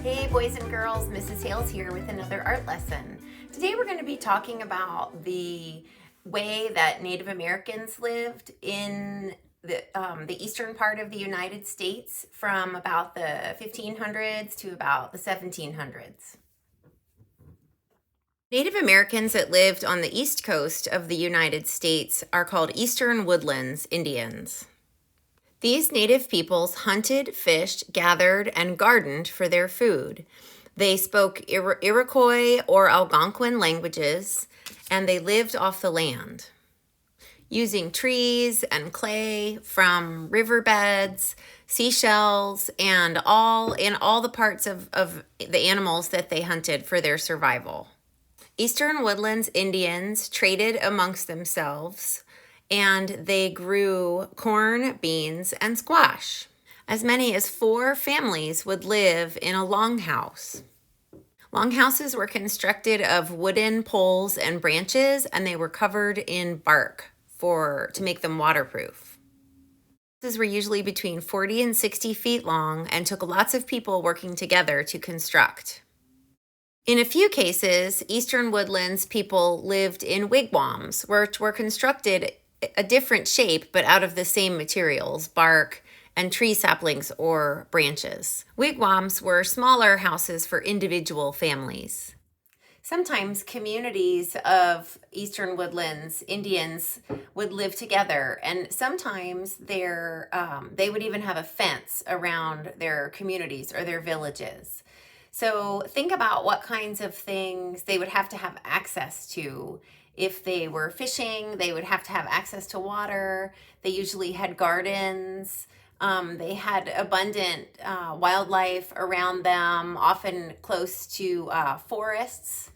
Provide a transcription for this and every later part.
Hey boys and girls, Mrs. Hales here with another art lesson. Today we're going to be talking about the way that Native Americans lived in the eastern part of the United States from about the 1500s to about the 1700s. Native Americans that lived on the east coast of the United States are called Eastern Woodlands Indians. These native peoples hunted, fished, gathered, and gardened for their food. They spoke Iroquois or Algonquin languages, and they lived off the land, using trees and clay from riverbeds, seashells, and all the parts of the animals that they hunted for their survival. Eastern Woodlands Indians traded amongst themselves, and they grew corn, beans, and squash. As many as 4 families would live in a longhouse. Longhouses were constructed of wooden poles and branches, and they were covered in bark to make them waterproof. Houses were usually between 40 and 60 feet long and took lots of people working together to construct. In a few cases, Eastern Woodlands people lived in wigwams, which were constructed a different shape, but out of the same materials, bark and tree saplings or branches. Wigwams were smaller houses for individual families. Sometimes communities of Eastern Woodlands Indians would live together, and sometimes they would even have a fence around their communities or their villages. So think about what kinds of things they would have to have access to. If they were fishing, they would have to have access to water. They usually had gardens. They had abundant wildlife around them, often close to forests.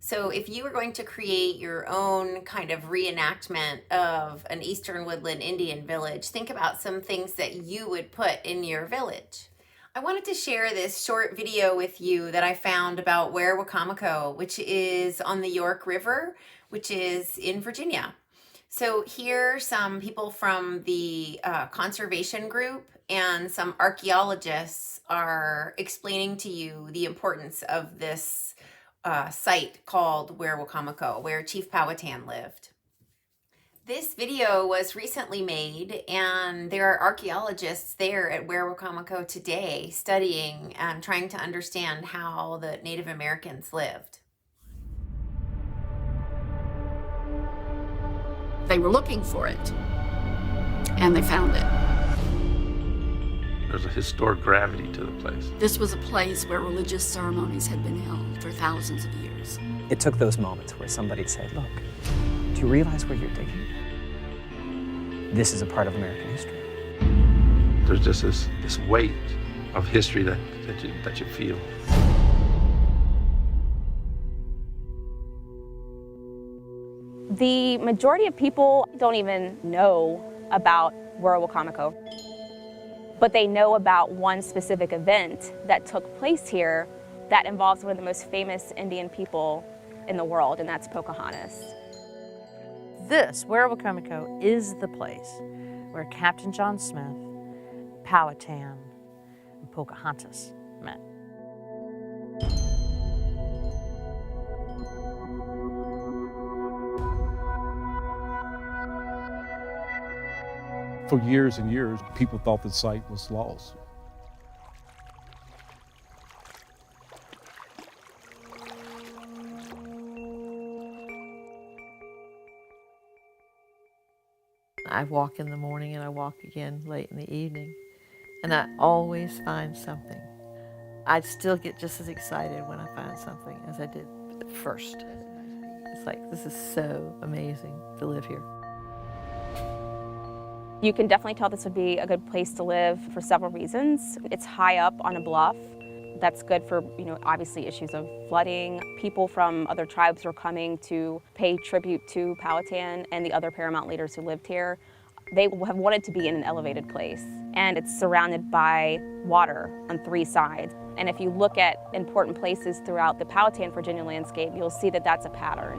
So if you were going to create your own kind of reenactment of an Eastern Woodland Indian village, think about some things that you would put in your village. I wanted to share this short video with you that I found about Werowocomoco, which is on the York River, which is in Virginia. So here some people from the conservation group and some archaeologists are explaining to you the importance of this site called Werowocomoco, where Chief Powhatan lived. This video was recently made, and there are archaeologists there at Werowocomoco today studying and trying to understand how the Native Americans lived. They were looking for it, and they found it. There's a historic gravity to the place. This was a place where religious ceremonies had been held for thousands of years. It took those moments where somebody said, look, do you realize where you're digging? This is a part of American history. There's just this weight of history that you feel. The majority of people don't even know about Werowocomoco, but they know about one specific event that took place here that involves one of the most famous Indian people in the world, and that's Pocahontas. This, Werowocomoco, is the place where Captain John Smith, Powhatan, and Pocahontas met. For years and years, people thought the site was lost. I walk in the morning and I walk again late in the evening, and I always find something. I still get just as excited when I find something as I did at first. It's like, this is so amazing to live here. You can definitely tell this would be a good place to live for several reasons. It's high up on a bluff. That's good for, obviously issues of flooding. People from other tribes were coming to pay tribute to Powhatan and the other paramount leaders who lived here. They have wanted to be in an elevated place, and it's surrounded by water on 3 sides. And if you look at important places throughout the Powhatan, Virginia landscape, you'll see that that's a pattern.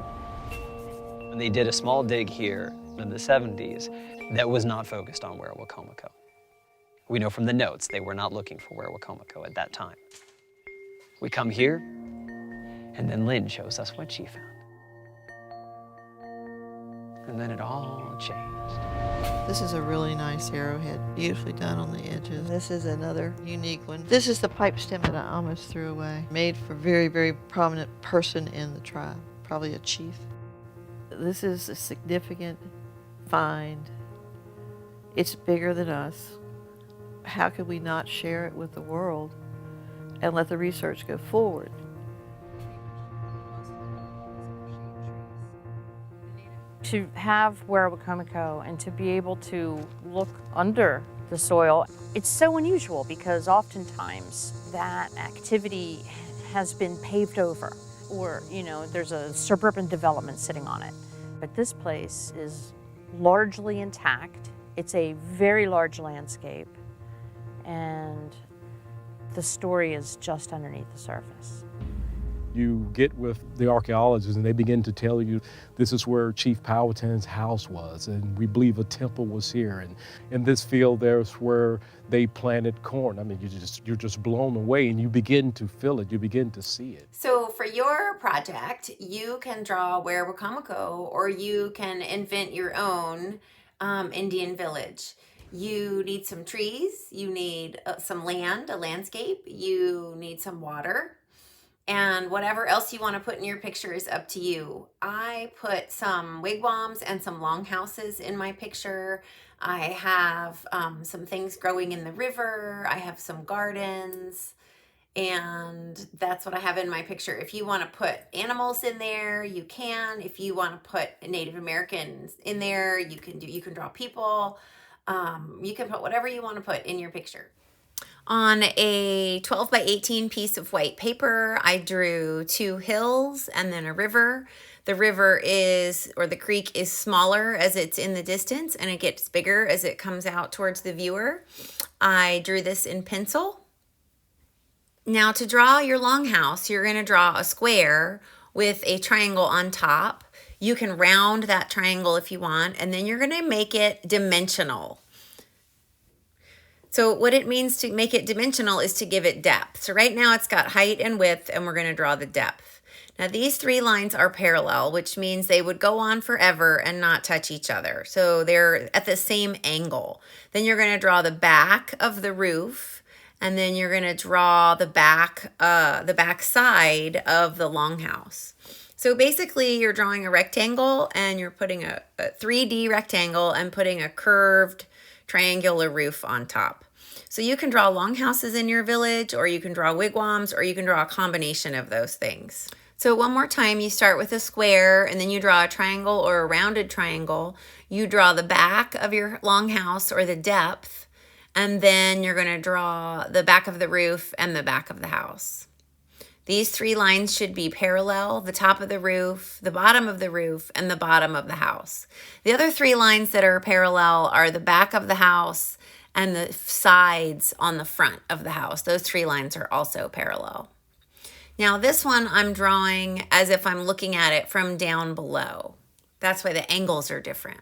When they did a small dig here in the 70s, that was not focused on Werowocomoco. We know from the notes they were not looking for Werowocomoco at that time. We come here, and then Lynn shows us what she found. And then it all changed. This is a really nice arrowhead, beautifully done on the edges. This is another unique one. This is the pipe stem that I almost threw away. Made for a very, very prominent person in the tribe, probably a chief. This is a significant find. It's bigger than us. How could we not share it with the world and let the research go forward? To have Werowocomico and to be able to look under the soil, it's so unusual because oftentimes that activity has been paved over or, there's a suburban development sitting on it. But this place is largely intact. It's a very large landscape and the story is just underneath the surface. You get with the archaeologists and they begin to tell you this is where Chief Powhatan's house was, and we believe a temple was here, and in this field there's where they planted corn. I mean, you're just blown away, and you begin to feel it, you begin to see it. So for your project, you can draw Werowocomico, or you can invent your own Indian village. You need some trees, you need some land, a landscape, you need some water, and whatever else you want to put in your picture is up to you. I put some wigwams and some longhouses in my picture. I have some things growing in the river. I have some gardens, and that's what I have in my picture. If you want to put animals in there, you can. If you want to put Native Americans in there, you can draw people. You can put whatever you want to put in your picture. On a 12 by 18 piece of white paper, I drew 2 hills and then a river. The river the creek is smaller as it's in the distance, and it gets bigger as it comes out towards the viewer. I drew this in pencil. Now to draw your longhouse, you're going to draw a square with a triangle on top. You can round that triangle if you want, and then you're going to make it dimensional. So what it means to make it dimensional is to give it depth. So right now it's got height and width, and we're going to draw the depth. Now these 3 lines are parallel, which means they would go on forever and not touch each other. So they're at the same angle. Then you're going to draw the back of the roof, and then you're going to draw the back side of the longhouse. So basically you're drawing a rectangle, and you're putting a 3D rectangle and putting a curved triangular roof on top. So you can draw longhouses in your village, or you can draw wigwams, or you can draw a combination of those things. So one more time, you start with a square, and then you draw a triangle or a rounded triangle. You draw the back of your longhouse, or the depth, and then you're going to draw the back of the roof and the back of the house. These 3 lines should be parallel: the top of the roof, the bottom of the roof, and the bottom of the house. The other 3 lines that are parallel are the back of the house and the sides on the front of the house. Those 3 lines are also parallel. Now this one I'm drawing as if I'm looking at it from down below. That's why the angles are different.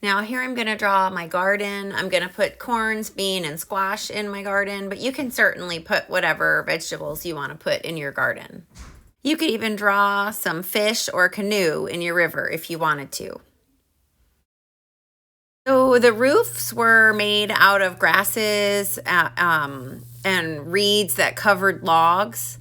Now here I'm going to draw my garden. I'm going to put corns, bean, and squash in my garden, but you can certainly put whatever vegetables you want to put in your garden. You could even draw some fish or canoe in your river if you wanted to. So the roofs were made out of grasses and reeds that covered logs.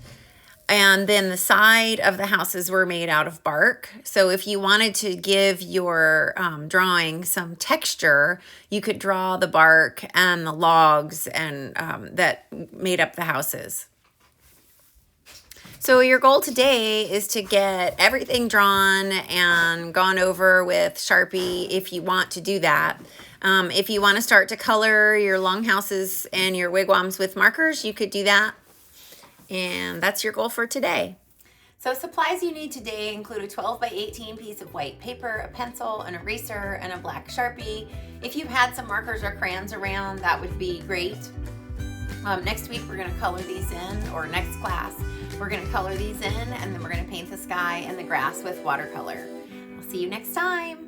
And then the side of the houses were made out of bark. So if you wanted to give your drawing some texture, you could draw the bark and the logs and that made up the houses. So your goal today is to get everything drawn and gone over with Sharpie if you want to do that. If you want to start to color your longhouses and your wigwams with markers, you could do that. And that's your goal for today. So supplies you need today include a 12 by 18 piece of white paper, a pencil, an eraser, and a black Sharpie. If you had some markers or crayons around, that would be great. Next week we're going to color these in, or next class, we're going to color these in, and then we're going to paint the sky and the grass with watercolor. I'll see you next time.